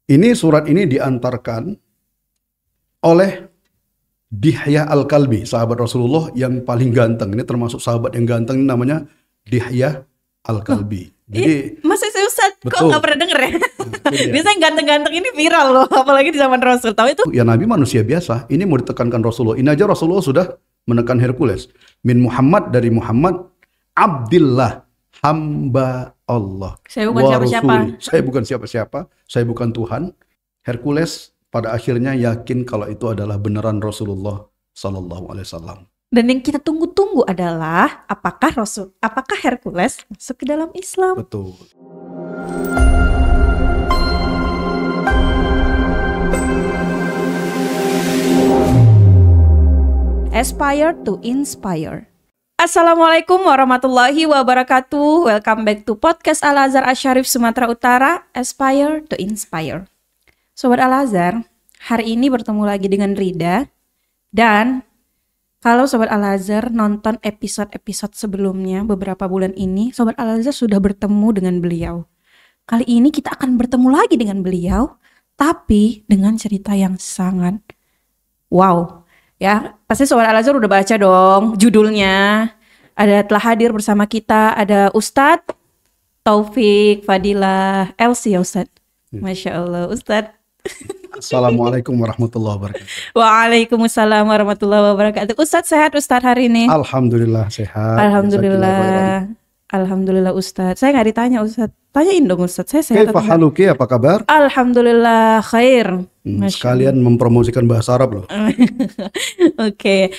Ini surat ini diantarkan oleh Dihya Al-Kalbi, sahabat Rasulullah yang paling ganteng. Ini termasuk sahabat yang ganteng, ini namanya Dihya Al-Kalbi. Jadi Masa sih Ustaz? Kok betul. nggak pernah denger ya? Iya. Biasanya ganteng-ganteng ini viral loh, apalagi di zaman Rasul. Tahu itu? Ya Nabi manusia biasa. Ini mau ditekankan Rasulullah. Ini aja Rasulullah sudah menekan Hercules. Min Muhammad, dari Muhammad, Abdillah, hamba Allah. Saya bukan Wa siapa-siapa. rasuli. Saya bukan siapa-siapa. Saya bukan Tuhan. Hercules pada akhirnya yakin kalau itu adalah beneran Rasulullah Sallallahu Alaihi Wasallam. Dan yang kita tunggu-tunggu adalah apakah Hercules masuk ke dalam Islam? Betul. Aspire to inspire. Assalamualaikum warahmatullahi wabarakatuh. Welcome back to podcast Al-Azhar Asy-Syarif Sumatera Utara, Aspire to inspire. Sobat Al-Azhar, hari ini bertemu lagi dengan Rida. Dan kalau Sobat Al-Azhar nonton episode-episode sebelumnya beberapa bulan ini, Sobat Al-Azhar sudah bertemu dengan beliau. Kali ini kita akan bertemu lagi dengan beliau, tapi dengan cerita yang sangat wow. Ya, pasti Sobat Al-Azhar udah baca dong judulnya. Telah hadir bersama kita ada Ustadz Taufik Fadilah LC ya Ustadz. Masya Allah Ustadz. Assalamualaikum warahmatullahi wabarakatuh. Waalaikumsalam warahmatullahi wabarakatuh. Ustadz sehat Ustadz hari ini? Alhamdulillah sehat. Alhamdulillah. Alhamdulillah Ustadz. Saya nggak ditanya Ustadz. Tanyain dong Ustadz. Saya sehat Kaifa haluki, apa kabar? Alhamdulillah khair. Sekalian mempromosikan bahasa Arab loh. Oke.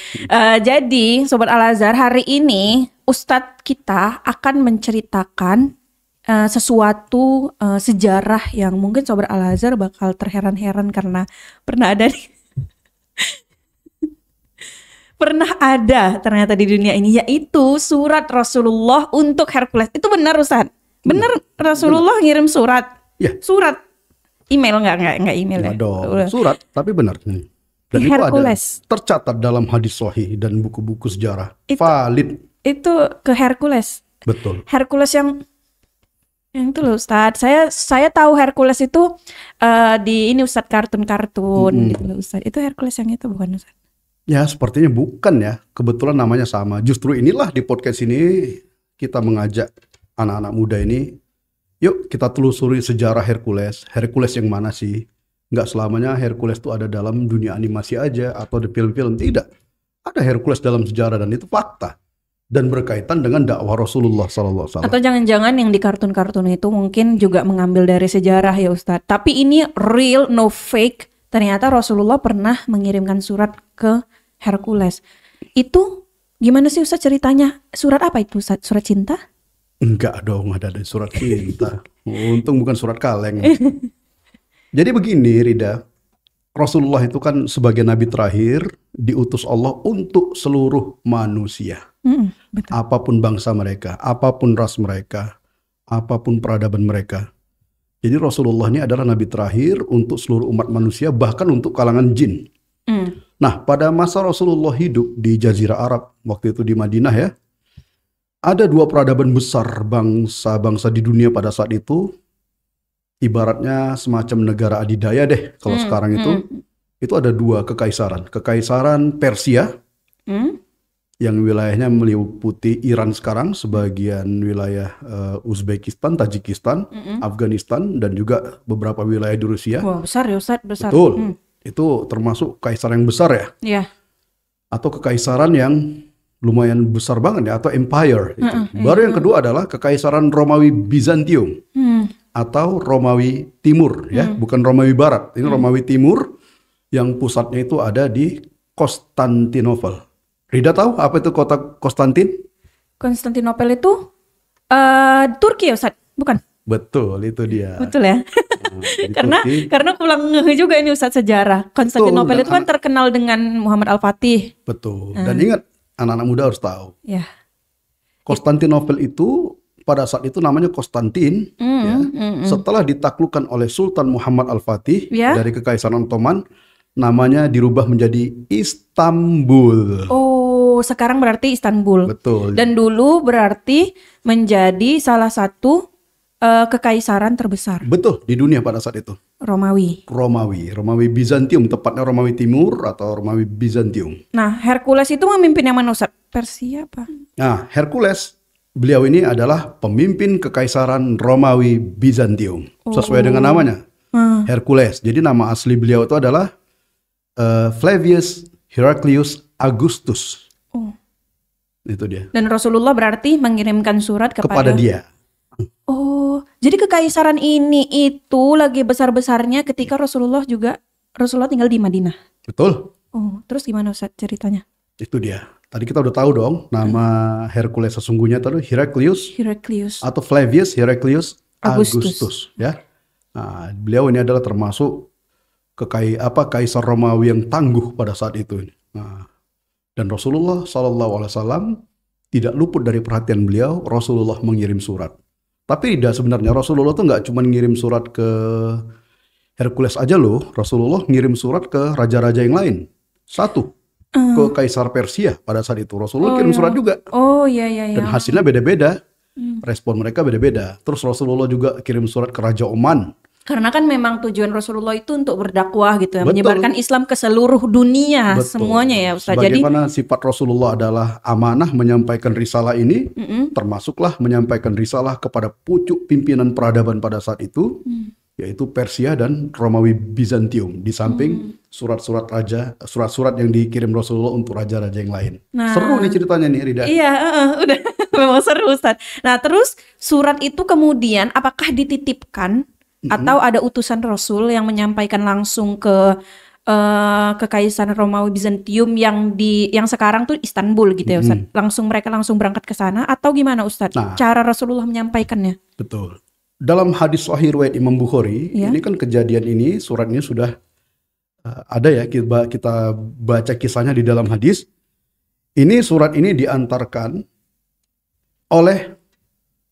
Jadi Sobat Al-Azhar, hari ini Ustadz kita akan menceritakan sesuatu sejarah yang mungkin Sobat Al-Azhar bakal terheran-heran karena pernah ada ternyata di dunia ini, yaitu surat Rasulullah untuk Hercules. Itu benar Ustadz? Benar Rasulullah ngirim surat? Ya. Surat email enggak email ya? Nggak dong. Surat, tapi benar. Dan itu Hercules. ada tercatat dalam hadis sahih dan buku-buku sejarah. Itu- Valid. Itu ke Hercules. Betul. Hercules yang itu loh Ustadz. Saya tahu Hercules itu di ini Ustadz kartun-kartun gitu loh Ustadz. Itu Hercules yang itu bukan Ustadz? Ya sepertinya bukan ya. Kebetulan namanya sama. Justru inilah di podcast ini kita mengajak anak-anak muda ini, yuk kita telusuri sejarah Hercules. Hercules yang mana sih? Nggak selamanya Hercules itu ada dalam dunia animasi aja atau di film-film. Tidak. Ada Hercules dalam sejarah dan itu fakta. Dan berkaitan dengan dakwah Rasulullah SAW. Atau jangan-jangan yang di kartun-kartun itu mungkin juga mengambil dari sejarah ya Ustadz. Tapi ini real, no fake. Ternyata Rasulullah pernah mengirimkan surat ke Hercules. Itu gimana sih Ustadz ceritanya? Surat apa itu Ustadz? Surat cinta? Enggak dong, ada surat cinta. Untung bukan surat kaleng. Jadi begini Rida, Rasulullah itu kan sebagai nabi terakhir diutus Allah untuk seluruh manusia. Betul. Apapun bangsa mereka, apapun ras mereka, apapun peradaban mereka. Jadi Rasulullah ini adalah nabi terakhir untuk seluruh umat manusia, bahkan untuk kalangan jin. Nah, pada masa Rasulullah hidup di Jazirah Arab, waktu itu di Madinah ya, ada dua peradaban besar bangsa-bangsa di dunia pada saat itu. Ibaratnya semacam negara adidaya deh. Kalau sekarang itu ada dua kekaisaran. Kekaisaran Persia yang wilayahnya meliputi Iran sekarang, sebagian wilayah Uzbekistan, Tajikistan, Afghanistan, dan juga beberapa wilayah di Rusia. Wah besar ya Ustadz, besar. Betul. Itu termasuk kaisar yang besar ya. Iya. Atau kekaisaran yang lumayan besar banget ya, atau empire itu. Baru yang kedua adalah kekaisaran Romawi Bizantium atau Romawi Timur ya, bukan Romawi Barat. Ini Romawi Timur yang pusatnya itu ada di Konstantinopel. Rida tahu apa itu kota Konstantin? Konstantinopel itu Turki ya Ustadz? Bukan? Betul, itu dia. Betul ya. Di karena Turki. pulang juga ini Ustadz sejarah. Konstantinopel dan itu kan terkenal dengan Muhammad Al-Fatih. Betul. Dan ingat, anak-anak muda harus tahu. Ya. Konstantinopel itu pada saat itu namanya Konstantin. Setelah ditaklukkan oleh Sultan Muhammad Al-Fatih dari Kekaisaran Ottoman, namanya dirubah menjadi Istanbul. Oh, sekarang berarti Istanbul. Betul. Dan dulu berarti menjadi salah satu kekaisaran terbesar. Betul, di dunia pada saat itu. Romawi. Bizantium, tepatnya Romawi Timur atau Romawi Bizantium. Nah, Hercules itu memimpin yang mana Ustaz? Persia apa? Nah, Hercules, beliau ini adalah pemimpin kekaisaran Romawi Bizantium. Sesuai dengan namanya, Hercules. Jadi nama asli beliau itu adalah Flavius Heraclius Augustus. Itu dia. Dan Rasulullah berarti mengirimkan surat kepada dia. Oh, jadi kekaisaran ini itu lagi besar-besarnya ketika Rasulullah tinggal di Madinah. Betul. Oh, terus gimana Ustaz ceritanya? Itu dia. Tadi kita udah tahu dong nama Hercules sesungguhnya itu Heraclius atau Flavius Heraclius Augustus ya. Nah, beliau ini adalah termasuk kaisar Romawi yang tangguh pada saat itu. Nah, dan Rasulullah SAW tidak luput dari perhatian beliau. Rasulullah mengirim surat. Tapi tidak, sebenarnya Rasulullah tuh nggak cuma ngirim surat ke Hercules aja loh. Rasulullah ngirim surat ke raja-raja yang lain. Satu, ke Kaisar Persia pada saat itu. Rasulullah kirim surat juga. Oh iya. Dan hasilnya beda-beda. Respon mereka beda-beda. Terus Rasulullah juga kirim surat ke Raja Oman. Karena kan memang tujuan Rasulullah itu untuk berdakwah gitu ya, menyebarkan Islam ke seluruh dunia. Betul. Semuanya ya Ustaz. Bagaimana sifat Rasulullah adalah amanah menyampaikan risalah ini, termasuklah menyampaikan risalah kepada pucuk pimpinan peradaban pada saat itu, yaitu Persia dan Romawi Bizantium. Di samping surat-surat yang dikirim Rasulullah untuk raja-raja yang lain. Nah, seru nih ceritanya nih Rida. Iya, udah memang seru Ustaz. Nah terus surat itu kemudian apakah dititipkan atau ada utusan Rasul yang menyampaikan langsung ke Kekaisaran Romawi Bizantium yang sekarang tuh Istanbul gitu ya Ustaz? Mereka langsung berangkat ke sana atau gimana Ustaz? Nah, cara Rasulullah menyampaikannya? Betul. Dalam hadis sahih riwayat Imam Bukhari, ini kan kejadian ini, surat ini sudah ada ya, kita baca kisahnya di dalam hadis. Ini surat ini diantarkan oleh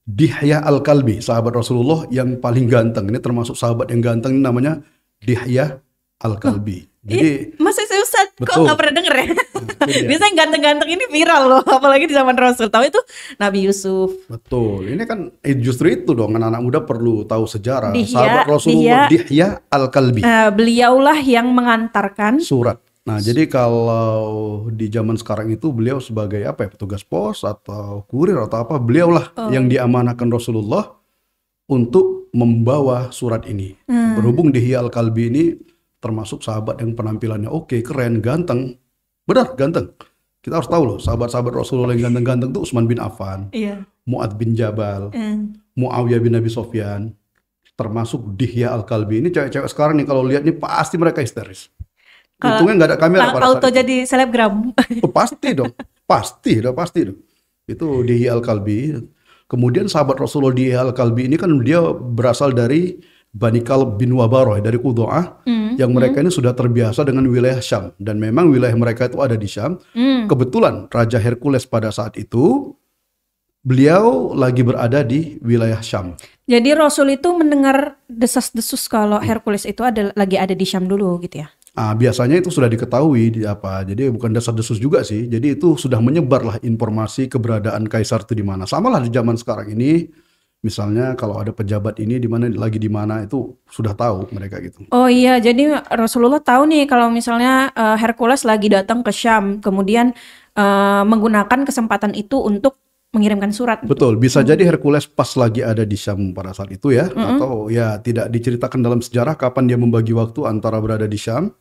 Dihya Al-Kalbi, sahabat Rasulullah yang paling ganteng. Ini termasuk sahabat yang ganteng, namanya Dihya Al-Kalbi. Jadi masa saya Ustaz kok nggak pernah denger ya? Biasanya yang ganteng-ganteng ini viral loh, apalagi di zaman Rasul. Tahu itu Nabi Yusuf. Betul. Ini kan justru itu dong, anak-anak muda perlu tahu sejarah. Sahabat Rasulullah Dihya Al-Kalbi. Beliaulah yang mengantarkan surat. Nah, jadi kalau di zaman sekarang itu beliau sebagai petugas pos atau kurir atau apa, beliaulah yang diamanahkan Rasulullah untuk membawa surat ini. Berhubung Dihya Al-Kalbi ini termasuk sahabat yang penampilannya oke, keren, ganteng. Benar, ganteng. Kita harus tahu loh, sahabat-sahabat Rasulullah yang ganteng-ganteng itu Utsman bin Affan, Mu'adz bin Jabal, Muawiyah bin Abi Sufyan, termasuk Dihya Al-Kalbi. Ini cewek-cewek sekarang nih kalau lihat nih pasti mereka histeris. Untungnya nggak ada kamera pada saat itu. Jadi selebgram. Pasti dong. Itu Dihya Al-Kalbi. Kemudian sahabat Rasulullah Dihya Al-Kalbi ini kan dia berasal dari Bani Kalb bin Wabaroh, dari Qudo'ah, yang mereka ini sudah terbiasa dengan wilayah Syam. Dan memang wilayah mereka itu ada di Syam. Kebetulan Raja Hercules pada saat itu, beliau lagi berada di wilayah Syam. Jadi Rasul itu mendengar desas-desus kalau Hercules itu lagi ada di Syam dulu gitu ya? Biasanya itu sudah diketahui jadi bukan desas-desus juga sih. Jadi itu sudah menyebarlah informasi keberadaan kaisar itu di mana. Samalah di zaman sekarang ini, misalnya kalau ada pejabat ini di mana itu sudah tahu mereka gitu. Oh iya, jadi Rasulullah tahu nih kalau misalnya Hercules lagi datang ke Syam, kemudian menggunakan kesempatan itu untuk mengirimkan surat. Betul, bisa jadi Hercules pas lagi ada di Syam pada saat itu ya, atau ya tidak diceritakan dalam sejarah kapan dia membagi waktu antara berada di Syam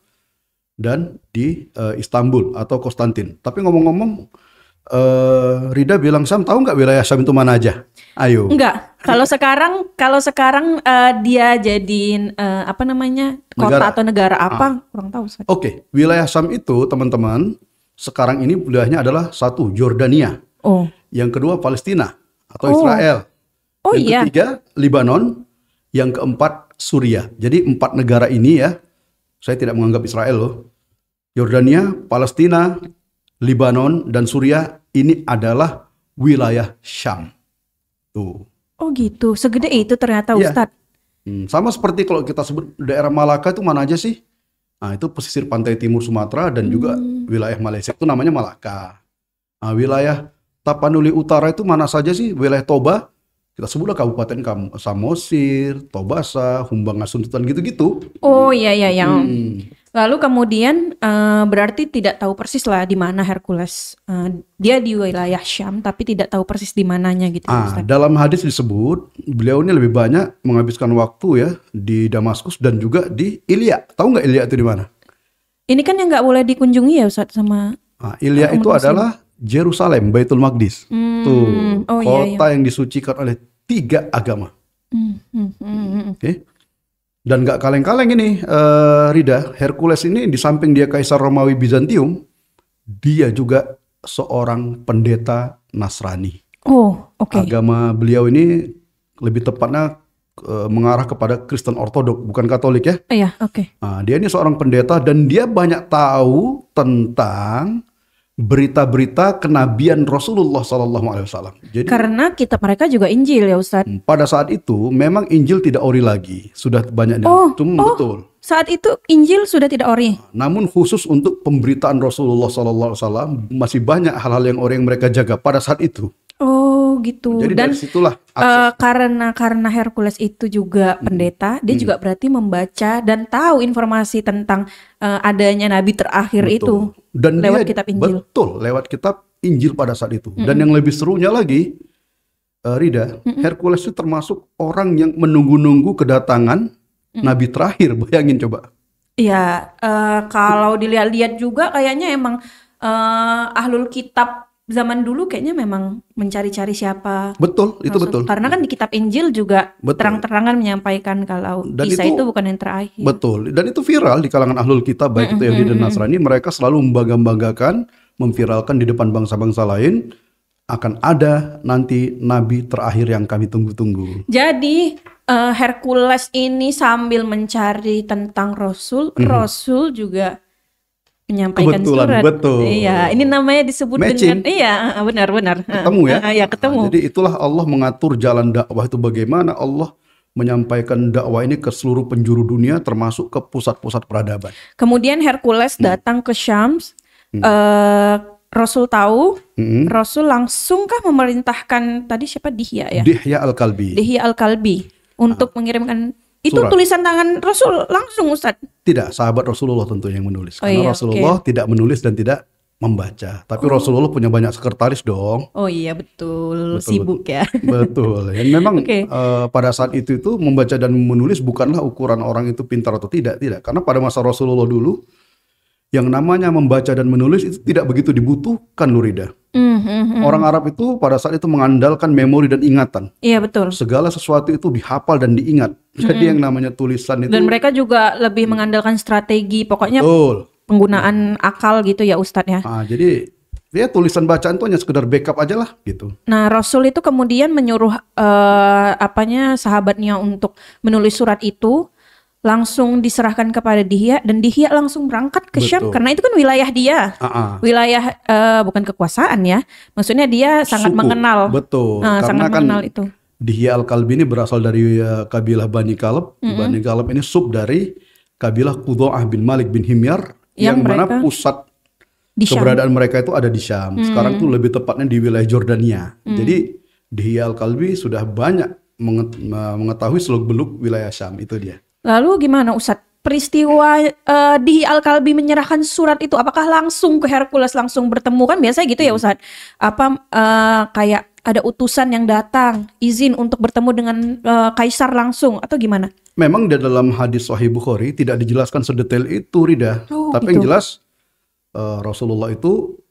dan di Istanbul atau Konstantin. Tapi ngomong-ngomong, Rida bilang Syam, tahu nggak wilayah Syam itu mana aja? Ayo. Enggak. Kalau sekarang dia jadiin kota atau negara apa? Kurang tahu. Oke, wilayah Syam itu teman-teman sekarang ini wilayahnya adalah satu Yordania. Yang kedua Palestina atau Israel. Yang ketiga Lebanon. Yang keempat Suriah. Jadi 4 negara ini ya. Saya tidak menganggap Israel loh. Yordania, Palestina, Lebanon, dan Suriah ini adalah wilayah Syam. Tuh. Oh gitu, segede itu ternyata Ustadz. Sama seperti kalau kita sebut daerah Malaka itu mana aja sih? Nah itu pesisir pantai timur Sumatera dan juga wilayah Malaysia itu namanya Malaka. Nah, wilayah Tapanuli Utara itu mana saja sih? Wilayah Toba, Kita sebutlah kabupaten Samosir, Tobasa, Humbangasun, gitu-gitu. Oh iya yang Hmm. lalu kemudian berarti tidak tahu persis lah di mana Hercules. Dia di wilayah Syam tapi tidak tahu persis di mananya gitu Ustaz. Dalam hadis disebut beliau ini lebih banyak menghabiskan waktu ya di Damaskus dan juga di Ilya. Tahu nggak Ilya itu di mana? Ini kan yang nggak boleh dikunjungi ya Ustaz sama Ilya itu umat Muslim. adalah Jerusalem, Baitul Maqdis. Tuh, Oh, iya. kota yang disucikan oleh 3 agama. Oke. Dan nggak kaleng-kaleng ini, Rida, Hercules ini di samping dia Kaisar Romawi Bizantium, dia juga seorang pendeta Nasrani. Oh, oke. Agama beliau ini lebih tepatnya mengarah kepada Kristen Ortodok, bukan Katolik ya. Iya, oke. Dia ini seorang pendeta dan dia banyak tahu tentang berita-berita kenabian Rasulullah SAW. Jadi Karena kitab mereka juga Injil ya Ustaz. pada saat itu memang Injil tidak ori lagi, sudah banyak betul. Saat itu Injil sudah tidak ori. Namun khusus untuk pemberitaan Rasulullah SAW masih banyak hal-hal yang orang yang mereka jaga pada saat itu. Oh gitu. Jadi Dan dari situlah karena Hercules itu juga pendeta, dia juga berarti membaca dan tahu informasi tentang adanya nabi terakhir itu dan lewat dia, kitab Injil. Betul, lewat kitab Injil pada saat itu. Dan yang lebih serunya lagi, Rida, Hercules itu termasuk orang yang menunggu-nunggu kedatangan nabi terakhir. Bayangin coba. Iya, kalau dilihat-lihat juga kayaknya emang ahlul kitab zaman dulu kayaknya memang mencari-cari siapa. Betul, itu Rasul. betul. Karena kan di kitab Injil juga Betul. terang-terangan menyampaikan kalau Dan Isa itu bukan yang terakhir. Betul. Dan itu viral di kalangan ahlul kitab, baik itu Yahudi dan Nasrani. Mereka selalu membangga-banggakan, memviralkan di depan bangsa-bangsa lain, akan ada nanti nabi terakhir yang kami tunggu-tunggu. Jadi Hercules ini sambil mencari tentang Rasul, Rasul juga menyampaikan Kebetulan, surat. betul. Iya, ini namanya disebut Matching. dengan iya, benar-benar. Ketemu ya? Iya, ketemu. Jadi itulah Allah mengatur jalan dakwah itu, bagaimana Allah menyampaikan dakwah ini ke seluruh penjuru dunia termasuk ke pusat-pusat peradaban. Kemudian Hercules datang ke Syam. Rasul tahu, Rasul langsungkah memerintahkan tadi siapa Dihya ya? Dihya Al-Kalbi. Dihya Al-Kalbi untuk mengirimkan itu Surat. tulisan tangan Rasul langsung Ustadz. Tidak, sahabat Rasulullah tentu yang menulis. Oh Karena iya, Rasulullah tidak menulis dan tidak membaca. Tapi Rasulullah punya banyak sekretaris dong. Oh iya betul, sibuk ya. Betul. Dan memang Oke. pada saat itu membaca dan menulis bukanlah ukuran orang itu pintar atau tidak. Karena pada masa Rasulullah dulu, yang namanya membaca dan menulis itu tidak begitu dibutuhkan, Nurida. Orang Arab itu pada saat itu mengandalkan memori dan ingatan. Iya betul. Segala sesuatu itu dihafal dan diingat. Jadi yang namanya tulisan itu Dan mereka juga lebih mengandalkan strategi, pokoknya betul. penggunaan akal gitu ya Ustadz ya. Jadi ya tulisan bacaan itu hanya sekedar backup aja lah gitu. Nah Rasul itu kemudian menyuruh sahabatnya untuk menulis surat itu, langsung diserahkan kepada Dihya dan Dihya langsung berangkat ke Syam karena itu kan wilayah dia. Wilayah bukan kekuasaan ya. Maksudnya dia sangat Suku. mengenal. Betul. Sangat Karena kan mengenal itu. Dihya Al-Kalbi ini berasal dari kabilah Bani Kalb. Bani Kalb ini sub dari kabilah Qudo'ah bin Malik bin Himyar yang mana pusat di Syam. keberadaan mereka itu ada di Syam. Sekarang tuh lebih tepatnya di wilayah Jordania. Jadi Dihya Al-Kalbi sudah banyak mengetahui seluk-beluk wilayah Syam, itu dia. Lalu gimana Ustadz? Peristiwa Dihya Al-Kalbi menyerahkan surat itu, apakah langsung ke Hercules langsung bertemu? Kan biasanya gitu ya Ustadz. Apa kayak ada utusan yang datang, izin untuk bertemu dengan kaisar langsung atau gimana? Memang di dalam hadis Sahih Bukhari tidak dijelaskan sedetail itu, Rida. Tapi gitu. yang jelas Rasulullah itu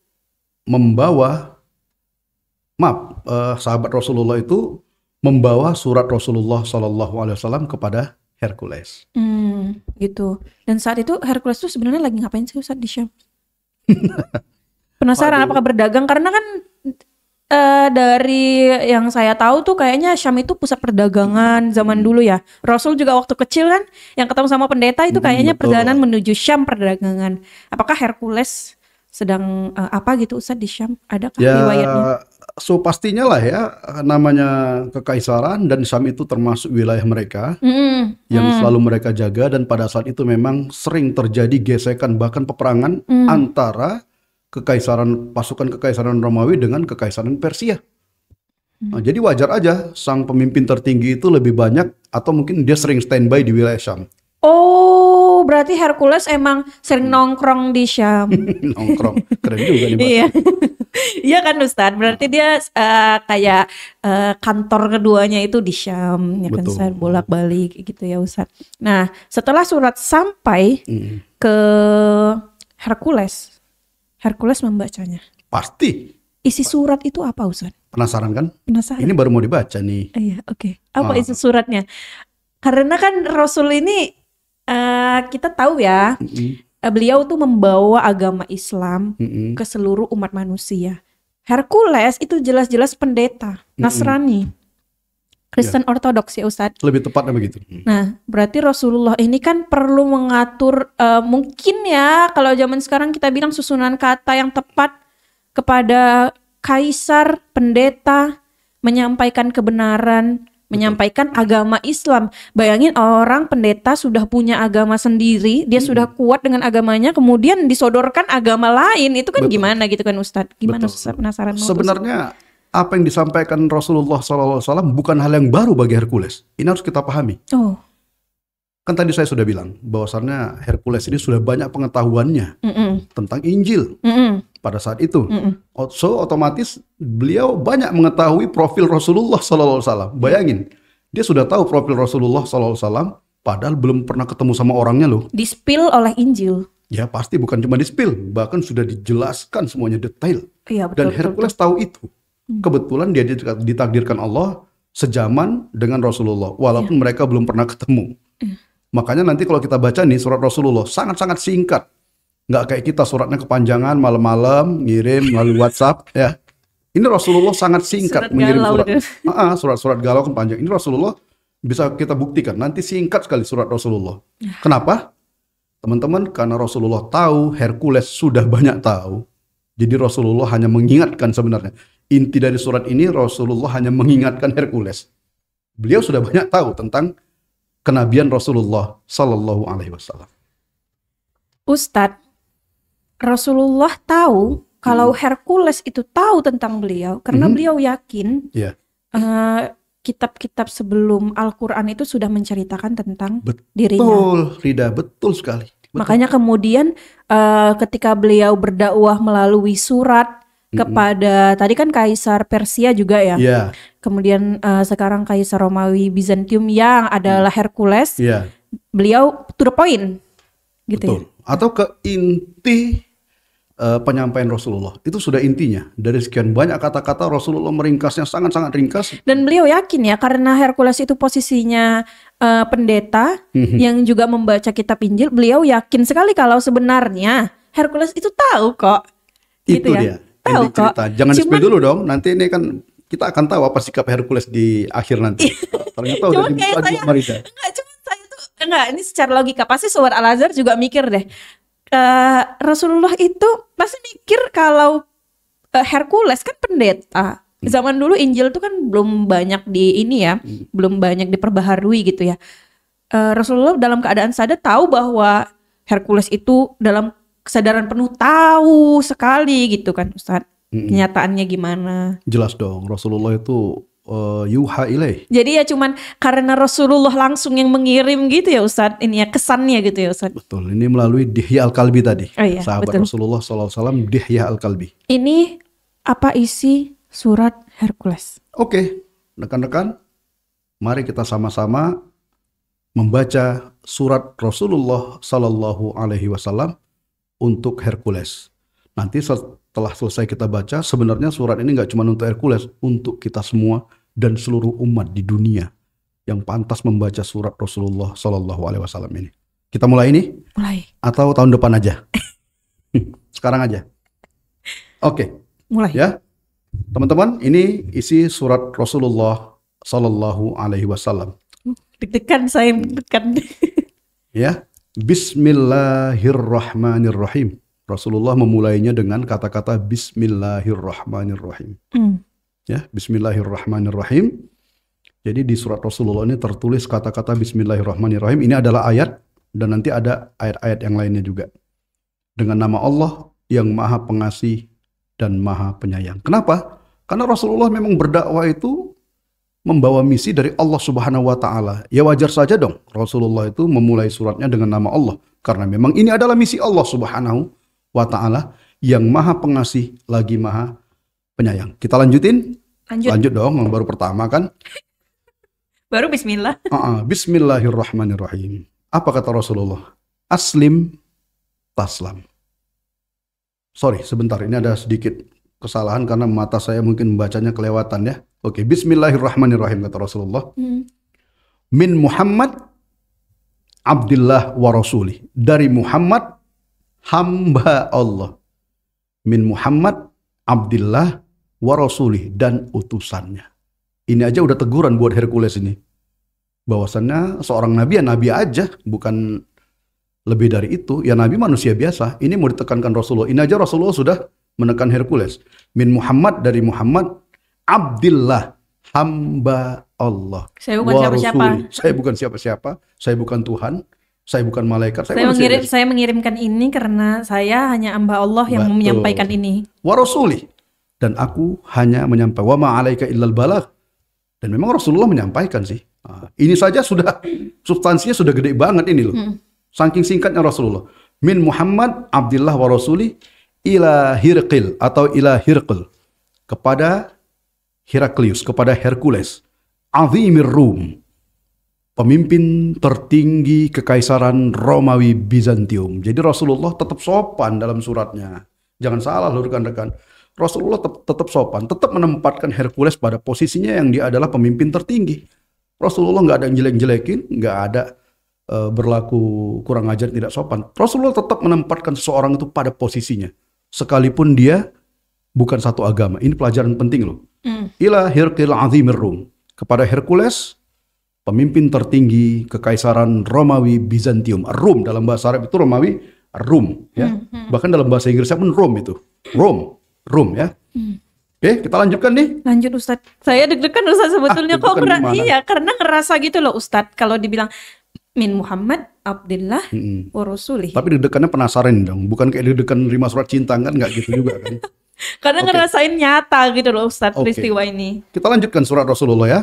sahabat Rasulullah itu membawa surat Rasulullah SAW kepada Hercules. Gitu. Dan saat itu Hercules tuh sebenarnya lagi ngapain sih Ustadz di Syam? Penasaran apakah berdagang? Karena kan dari yang saya tahu tuh kayaknya Syam itu pusat perdagangan zaman dulu ya. Rasul juga waktu kecil kan yang ketemu sama pendeta itu kayaknya perjalanan menuju Syam perdagangan. Apakah Hercules sedang apa gitu Ustadz di Syam? Adakah riwayatnya? So pastinya lah ya, namanya kekaisaran dan Syam itu termasuk wilayah mereka yang selalu mereka jaga, dan pada saat itu memang sering terjadi gesekan bahkan peperangan antara pasukan kekaisaran Romawi dengan kekaisaran Persia. Nah, jadi wajar aja sang pemimpin tertinggi itu lebih banyak atau mungkin dia sering standby di wilayah Syam. Oh, berarti Hercules emang sering nongkrong di Syam. Nongkrong, keren juga nih Mbak. Iya. Iya kan Ustadz, berarti dia kayak kantor keduanya itu di Syam, ya kan Betul. Ustadz, bolak-balik gitu ya Ustadz. Nah, setelah surat sampai ke Hercules membacanya. Pasti. Isi surat itu apa Ustadz? Penasaran kan? Penasaran? Ini baru mau dibaca nih. Iya, oke. Apa isi suratnya? Karena kan Rasul ini kita tahu ya, beliau tuh membawa agama Islam ke seluruh umat manusia. Hercules itu jelas-jelas pendeta Nasrani, Kristen Ortodoks ya Ustadz. Lebih tepatnya begitu. Nah, berarti Rasulullah ini kan perlu mengatur, mungkin ya kalau zaman sekarang kita bilang susunan kata yang tepat kepada kaisar, pendeta, menyampaikan kebenaran, menyampaikan agama Islam. Bayangin orang pendeta sudah punya agama sendiri, dia sudah kuat dengan agamanya, kemudian disodorkan agama lain, itu kan gimana gitu kan Ustadz? Gimana Ustadz, penasaran? Sebenarnya apa yang disampaikan Rasulullah SAW bukan hal yang baru bagi Hercules. Ini harus kita pahami. Oh. Kan tadi saya sudah bilang bahwasannya Hercules ini sudah banyak pengetahuannya tentang Injil pada saat itu. So otomatis beliau banyak mengetahui profil Rasulullah SAW. Bayangin, dia sudah tahu profil Rasulullah SAW padahal belum pernah ketemu sama orangnya loh. Di-spill oleh Injil. Ya pasti bukan cuma di-spill, bahkan sudah dijelaskan semuanya detail. Iya, betul, Dan Hercules tahu itu. Kebetulan dia ditakdirkan Allah sejaman dengan Rasulullah, walaupun mereka belum pernah ketemu. Makanya nanti kalau kita baca nih surat Rasulullah sangat-sangat singkat. Nggak kayak kita suratnya kepanjangan malam-malam ngirim melalui WhatsApp ya. Ini Rasulullah sangat singkat mengirim surat. Surat-surat galau kan panjang. Ini Rasulullah bisa kita buktikan nanti singkat sekali surat Rasulullah. Kenapa? Teman-teman, karena Rasulullah tahu Hercules sudah banyak tahu. Jadi Rasulullah hanya mengingatkan sebenarnya. Inti dari surat ini Rasulullah hanya mengingatkan Hercules. Beliau sudah banyak tahu tentang kenabian Rasulullah Sallallahu Alaihi Wasallam. Ustadz, Rasulullah tahu kalau Hercules itu tahu tentang beliau karena beliau yakin kitab-kitab sebelum Al-Quran itu sudah menceritakan tentang dirinya. Betul, Rida, betul sekali. Betul. Makanya kemudian ketika beliau berdakwah melalui surat kepada tadi kan Kaisar Persia juga ya. Kemudian sekarang Kaisar Romawi Bizantium yang adalah Hercules. Beliau to the point gitu. Betul. Ya. Atau ke inti penyampaian Rasulullah. Itu sudah intinya. Dari sekian banyak kata-kata Rasulullah meringkasnya sangat-sangat ringkas. Dan beliau yakin ya karena Hercules itu posisinya pendeta yang juga membaca kitab Injil, beliau yakin sekali kalau sebenarnya Hercules itu tahu kok. Gitu itu ya. dia. Tahu kok. Jangan di-spill dulu dong. Nanti ini kan kita akan tahu apa sikap Hercules di akhir nanti. Ternyata udah dibuka di Marida. Enggak, ini secara logika pasti Sobat Al-Azhar juga mikir deh. Rasulullah itu pasti mikir kalau Hercules kan pendeta. Zaman dulu Injil itu kan belum banyak belum banyak diperbaharui gitu ya. Rasulullah dalam keadaan sadar tahu bahwa Hercules itu dalam kesadaran penuh tahu sekali gitu kan Ustadz. Kenyataannya gimana? Jelas dong, Rasulullah itu yuha ilaih. Jadi ya cuman karena Rasulullah langsung yang mengirim gitu ya Ustadz, ini ya kesannya gitu ya Ustadz. Betul, ini melalui Dihya Al-Kalbi tadi. Sahabat betul. Rasulullah SAW, Dihya Al-Kalbi. Ini apa isi surat Hercules? Oke, rekan-rekan, mari kita sama-sama membaca surat Rasulullah Sallallahu Alaihi Wasallam untuk Hercules. Nanti setelah selesai kita baca, sebenarnya surat ini nggak cuma untuk Hercules, untuk kita semua dan seluruh umat di dunia yang pantas membaca surat Rasulullah Sallallahu Alaihi Wasallam ini. Kita mulai ini? Mulai. Atau tahun depan aja? Sekarang aja. Oke. Mulai. Ya, teman-teman, ini isi surat Rasulullah Sallallahu Alaihi Wasallam. Deg-degan saya, deg-degan. Ya, Bismillahirrahmanirrahim. Rasulullah memulainya dengan kata-kata Bismillahirrahmanirrahim. Ya, Bismillahirrahmanirrahim. Jadi di surat Rasulullah ini tertulis kata-kata Bismillahirrahmanirrahim. Ini adalah ayat dan nanti ada ayat-ayat yang lainnya juga. Dengan nama Allah yang Maha Pengasih dan Maha Penyayang. Kenapa? Karena Rasulullah memang berdakwah itu membawa misi dari Allah Subhanahu wa taala. Ya wajar saja dong Rasulullah itu memulai suratnya dengan nama Allah, karena memang ini adalah misi Allah Subhanahu wa taala yang Maha Pengasih lagi Maha Penyayang. Kita lanjutin? Lanjut dong, yang baru pertama kan? Baru bismillah. Bismillahirrahmanirrahim. Apa kata Rasulullah? Aslim taslam. Sorry, sebentar, ini ada sedikit kesalahan karena mata saya mungkin membacanya kelewatan ya. Oke, bismillahirrahmanirrahim kata Rasulullah. Min Muhammad Abdillah wa Rasulih. Dari Muhammad hamba Allah. Min Muhammad Abdillah wa Rasulih, dan utusannya. Ini aja udah teguran buat Hercules ini. Bahwasannya seorang nabi ya nabi aja, bukan lebih dari itu. Ya nabi manusia biasa. Ini mau ditekankan Rasulullah. Ini aja Rasulullah sudah menekan Hercules. Min Muhammad, dari Muhammad Abdillah, hamba Allah. Saya bukan siapa-siapa. Saya bukan siapa-siapa. Saya bukan Tuhan. Saya bukan malaikat. Saya mengirimkan ini karena saya hanya hamba Allah yang menyampaikan ini. Wa Rasulih, dan aku hanya menyampaikan. Wa ma alaika illal balagh. Dan memang Rasulullah menyampaikan sih. Nah, ini saja sudah substansinya sudah gede banget ini loh. Saking singkatnya Rasulullah. Min Muhammad Abdillah wa Rasulih ila Hirqil atau ila Hirqil, kepada Heraklius, kepada Hercules, azimir Rum, pemimpin tertinggi kekaisaran Romawi Bizantium. Jadi Rasulullah tetap sopan dalam suratnya. Jangan salah loh rekan-rekan. Rasulullah tetap sopan, tetap menempatkan Hercules pada posisinya yang dia adalah pemimpin tertinggi. Rasulullah nggak ada yang jelek-jelekin, nggak ada berlaku kurang ajar, tidak sopan. Rasulullah tetap menempatkan seseorang itu pada posisinya, sekalipun dia bukan satu agama. Ini pelajaran penting loh. Ila Hirqil azimir Rum, kepada Hercules, pemimpin tertinggi kekaisaran Romawi Bizantium. Rum dalam bahasa Arab itu Romawi, Rum ya. Bahkan dalam bahasa Inggrisnya pun Rom itu. Rum ya. Oke, kita lanjutkan nih. Lanjut Ustadz. Saya deg-degan Ustadz sebetulnya. Iya, karena ngerasa gitu loh Ustadz kalau dibilang min Muhammad Abdillah wa Rasulih. Tapi deg-degannya penasaran dong. Bukan kayak deg-degan nerima surat cinta kan, nggak gitu juga kan. Karena ngerasain nyata gitu loh Ustadz peristiwa ini. Kita lanjutkan surat Rasulullah ya.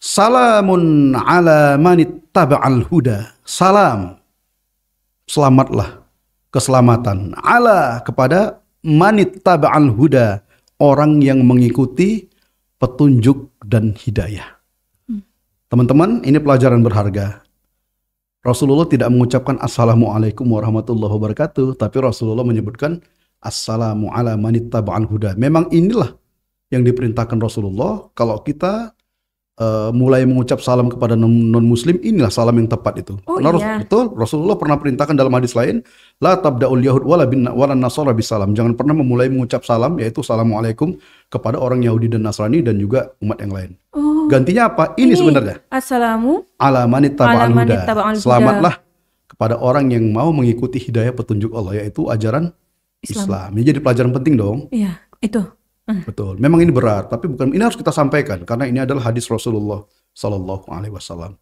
Salamun ala manittaba'al huda. Salam. Selamatlah. Keselamatan. Ala, kepada manittaba'al huda. Orang yang mengikuti petunjuk dan hidayah. Teman-teman, ini pelajaran berharga. Rasulullah tidak mengucapkan Assalamualaikum warahmatullahi wabarakatuh. Tapi Rasulullah menyebutkan Assalamu ala manittaba'al huda. Memang inilah yang diperintahkan Rasulullah. Kalau kita mulai mengucap salam kepada non-muslim, inilah salam yang tepat itu. Karena betul, Rasulullah pernah perintahkan dalam hadis lain, la tabda'ul yahud wala nasara bisalam. Jangan pernah memulai mengucap salam, yaitu Assalamualaikum, kepada orang Yahudi dan Nasrani dan juga umat yang lain. Gantinya apa? Ini sebenarnya. Assalamu ala manittaba'al huda. Selamatlah kepada orang yang mau mengikuti hidayah petunjuk Allah, yaitu ajaran Islam. Ini jadi pelajaran penting dong. Iya, itu. Betul. Memang ini berat, tapi bukan, ini harus kita sampaikan karena ini adalah hadis Rasulullah Sallallahu Alaihi Wasallam.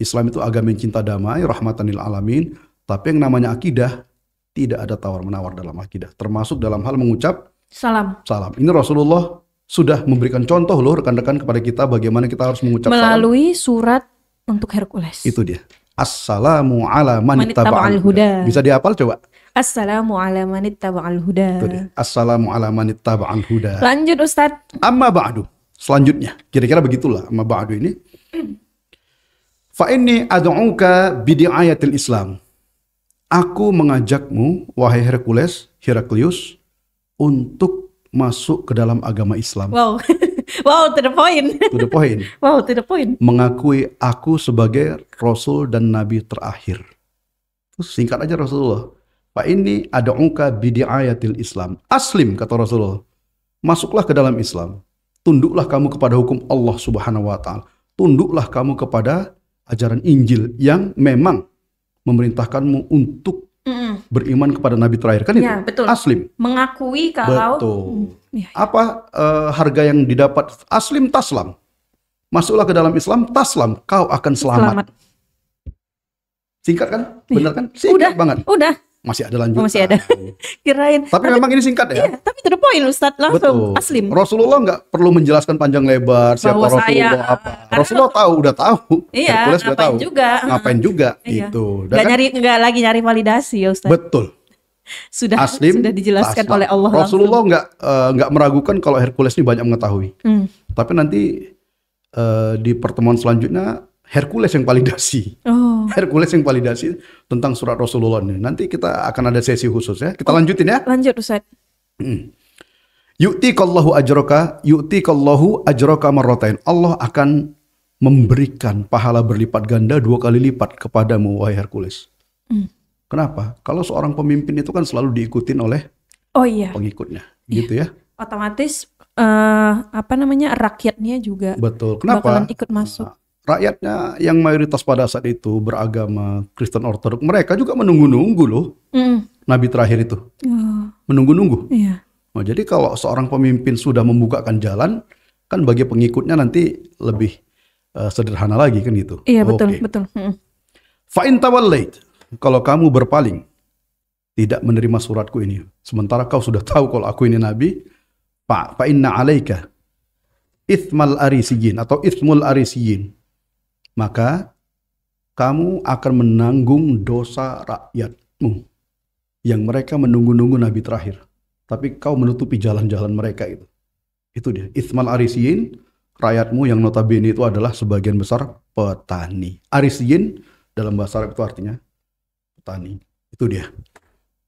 Islam itu agama yang cinta damai, rahmatan lil alamin. Tapi yang namanya akidah, tidak ada tawar menawar dalam akidah, termasuk dalam hal mengucap salam. Ini Rasulullah sudah memberikan contoh loh rekan-rekan kepada kita bagaimana kita harus mengucap melalui surat untuk Hercules. Itu dia. Assalamu ala manittaba'al huda. Bisa dihafal coba? Assalamu ala manittaba'al huda. Assalamu ala manittaba'al huda. Lanjut Ustadz. Amma ba'du. Selanjutnya, kira-kira begitulah amma ba'du ini. Fa inni ad'uka bidi'ayatil Islam. Aku mengajakmu, wahai Heraklius, untuk masuk ke dalam agama Islam. Wow. Wow, to the point. To the point. Wow, to the point. Mengakui aku sebagai Rasul dan Nabi terakhir. Terus singkat aja Rasulullah. Fa ini ad'uka bidi'ayatil Islam. Aslim, kata Rasulullah. Masuklah ke dalam Islam. Tunduklah kamu kepada hukum Allah Subhanahu wa taala. Tunduklah kamu kepada ajaran Injil yang memang memerintahkanmu untuk beriman kepada Nabi terakhir. Kan itu? Ya, betul. Aslim. Mengakui kalau apa harga yang didapat? Aslim taslam. Masuklah ke dalam Islam, taslam, kau akan selamat. Singkat kan? Benar kan? Singkat banget. Udah. masih ada lanjutan. Masih ada. Kirain. Tapi memang ini singkat ya. Iya, tapi to the point Ustadz, langsung Betul. aslim. Rasulullah nggak perlu menjelaskan panjang lebar siapa Bahwa Rasulullah saya, apa. Rasulullah udah tahu. Iya, Hercules udah ngapain tahu. juga. Ngapain juga Iya. gitu. Nggak lagi nyari validasi ya Ustadz. Betul. Sudah Aslim, dijelaskan taslam. oleh Allah Rasulullah nggak meragukan kalau Hercules ini banyak mengetahui. Tapi nanti di pertemuan selanjutnya Hercules yang validasi. Oh. Hercules yang validasi tentang surat Rasulullah ini. Nanti kita akan ada sesi khusus ya. Kita lanjutin ya. Lanjut Ustadz. Yu'tikallahu ajraka marratain. Allah akan memberikan pahala berlipat ganda 2 kali lipat kepadamu wahai Hercules. Kenapa? Kalau seorang pemimpin itu kan selalu diikutin oleh pengikutnya, gitu ya. Otomatis rakyatnya juga Betul. Kenapa? bakalan ikut masuk. Rakyatnya yang mayoritas pada saat itu beragama Kristen Ortodok, mereka juga menunggu-nunggu loh. Nabi terakhir itu. Menunggu-nunggu. Iya. Nah, jadi kalau seorang pemimpin sudah membukakan jalan, kan bagi pengikutnya nanti lebih sederhana lagi kan gitu. Iya, betul. Fa in tawallait, kalau kamu berpaling, tidak menerima suratku ini, sementara kau sudah tahu kalau aku ini nabi, fa inna alaika ithmal arisiyin atau ithmul arisiyin, maka kamu akan menanggung dosa rakyatmu yang mereka menunggu-nunggu nabi terakhir, tapi kau menutupi jalan-jalan mereka itu. Itu dia, ithmal arisiyin, rakyatmu yang notabene itu adalah sebagian besar petani. Arisiyin dalam bahasa Arab itu artinya petani. Itu dia.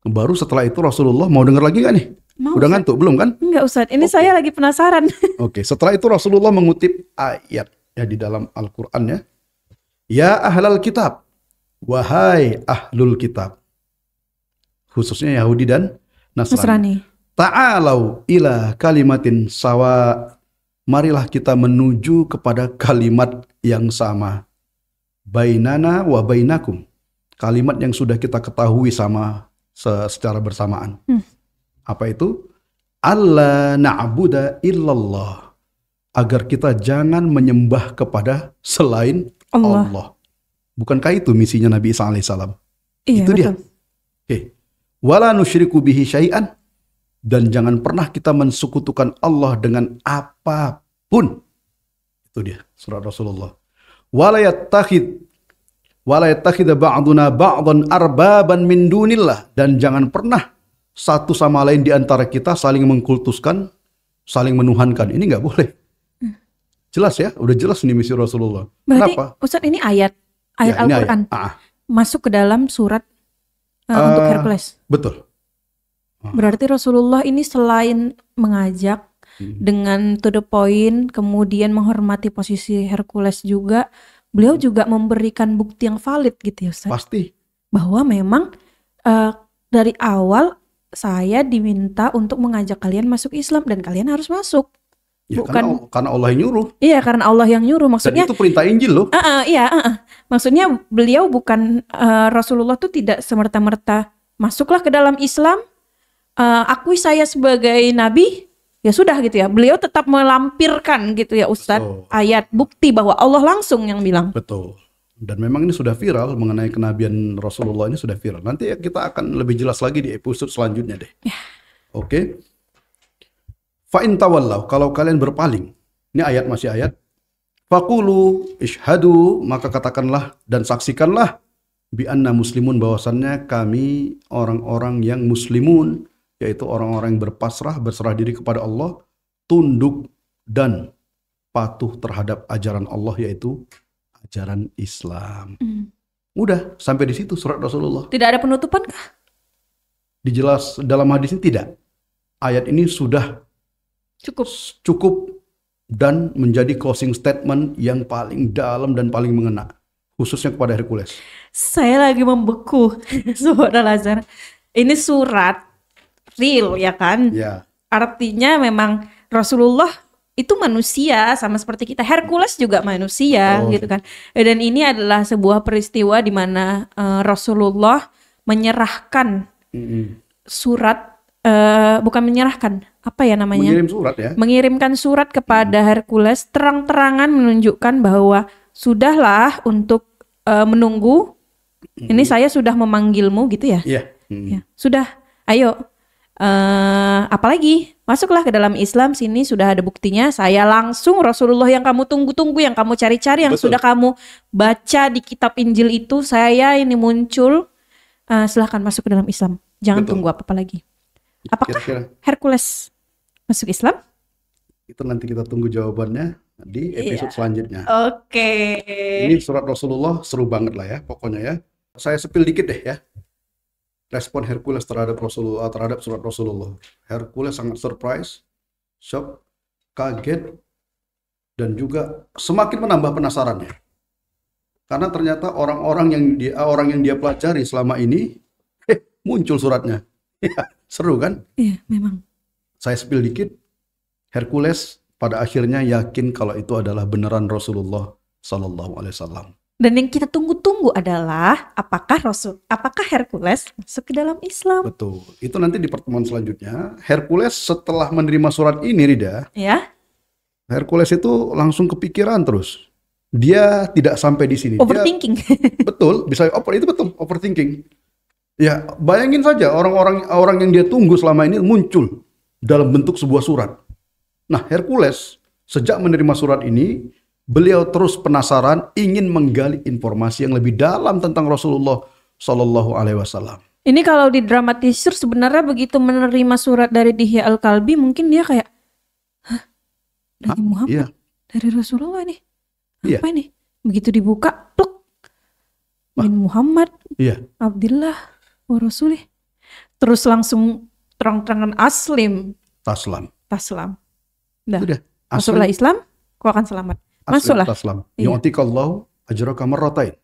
Baru setelah itu Rasulullah mau dengar lagi gak nih? Mau, udah ngantuk belum kan? Enggak Ustadz, ini saya lagi penasaran. Oke, setelah itu Rasulullah mengutip ayat ya di dalam Al-Quran ya. Ya ahlal kitab, wahai ahlul kitab, khususnya Yahudi dan Nasrani. Ta'alau ila kalimatin sawa, marilah kita menuju kepada kalimat yang sama. Bainana wa bainakum, kalimat yang sudah kita ketahui sama secara bersamaan. Apa itu? Alla na'buda illallah, agar kita jangan menyembah kepada selain Allah. Bukankah itu misinya Nabi Isa alaihissalam? Iya, itu betul. dia. Oke. Wala nusyriku bihi syai'an, dan jangan pernah kita mensekutukan Allah dengan apapun. Itu dia surat Rasulullah. Wala yattakhidha ba'duna ba'dan arbaban min dunillah, dan jangan pernah satu sama lain di antara kita saling mengkultuskan, saling menuhankan. Ini nggak boleh. Jelas ya, udah jelas ini misi Rasulullah. Berarti Kenapa? Ustadz ini ayat Ya, ini Al-Quran masuk ke dalam surat untuk Hercules. Betul. Berarti Rasulullah ini selain mengajak dengan to the point, kemudian menghormati posisi Hercules juga, beliau juga memberikan bukti yang valid gitu ya Ustaz. Pasti. Bahwa memang dari awal saya diminta untuk mengajak kalian masuk Islam dan kalian harus masuk. Ya, Bukan karena Allah yang nyuruh. Iya, karena Allah yang nyuruh. Maksudnya Dan itu perintah Injil loh. Maksudnya beliau bukan Rasulullah tuh tidak semerta-merta masuklah ke dalam Islam, akui saya sebagai nabi, ya sudah gitu ya. Beliau tetap melampirkan gitu ya Ustadz, ayat bukti bahwa Allah langsung yang bilang. Betul. Dan memang ini sudah viral, mengenai kenabian Rasulullah ini sudah viral. Nanti kita akan lebih jelas lagi di episode selanjutnya deh. Ya. Oke. Fa in tawallaw, kalau kalian berpaling. Ini ayat masih ayat. Faqulu ishhadu, maka katakanlah dan saksikanlah bi anna muslimun, bahwasannya kami orang-orang yang muslimun, yaitu orang-orang yang berpasrah, berserah diri kepada Allah, tunduk dan patuh terhadap ajaran Allah, yaitu ajaran Islam. Udah sampai di situ surat Rasulullah. Tidak ada penutupan kah? Dijelas dalam hadis ini tidak. Ayat ini sudah cukup dan menjadi closing statement yang paling dalam dan paling mengena, khususnya kepada Hercules. Saya lagi membeku, Saudara Lazar. Ini surat real ya kan? Ya. Artinya memang Rasulullah itu manusia sama seperti kita. Hercules juga manusia gitu kan. Dan ini adalah sebuah peristiwa di mana Rasulullah menyerahkan surat, bukan menyerahkan, apa ya namanya? Mengirim surat ya. Mengirimkan surat kepada Hercules, terang-terangan menunjukkan bahwa sudahlah untuk menunggu. Ini saya sudah memanggilmu gitu ya. Iya. Ya, sudah, ayo. Apalagi masuklah ke dalam Islam, sini sudah ada buktinya. Saya langsung Rasulullah yang kamu tunggu-tunggu, yang kamu cari-cari, yang sudah kamu baca di kitab Injil itu, saya ini muncul. Silahkan masuk ke dalam Islam. Jangan tunggu apa-apa lagi. Apakah Hercules masuk Islam? Itu nanti kita tunggu jawabannya di episode selanjutnya. Oke. Ini surat Rasulullah seru banget lah ya, pokoknya ya. Saya sepil dikit deh ya. Respon Hercules terhadap Rasulullah, terhadap surat Rasulullah. Hercules sangat surprise, shock, kaget, dan juga semakin menambah penasarannya. Karena ternyata orang yang dia pelajari selama ini, muncul suratnya. Seru kan? Iya, memang. Saya spill dikit. Hercules pada akhirnya yakin kalau itu adalah beneran Rasulullah Sallallahu Alaihi Wasallam. Dan yang kita tunggu-tunggu adalah apakah Hercules masuk ke dalam Islam? Betul. Itu nanti di pertemuan selanjutnya. Hercules setelah menerima surat ini, Rida, ya, Hercules itu langsung kepikiran terus. Dia tidak sampai di sini. Overthinking. Betul, itu betul, overthinking. Ya, bayangin saja orang yang dia tunggu selama ini muncul dalam bentuk sebuah surat. Nah, Hercules sejak menerima surat ini, beliau terus penasaran, ingin menggali informasi yang lebih dalam tentang Rasulullah Shallallahu Alaihi Wasallam. Ini kalau didramatisir sebenarnya begitu menerima surat dari Dihya Al-Kalbi, mungkin dia kayak, dari Muhammad, iya. Dari Rasulullah nih, iya. Apa ini? Begitu dibuka, pluk, min Muhammad, iya. Abdillah, wa Rasulih. Terus langsung terang-terangan Taslam. Dah. Masuklah Islam, kau akan selamat. Masuklah. Yu'tikallahu ajraka marratain.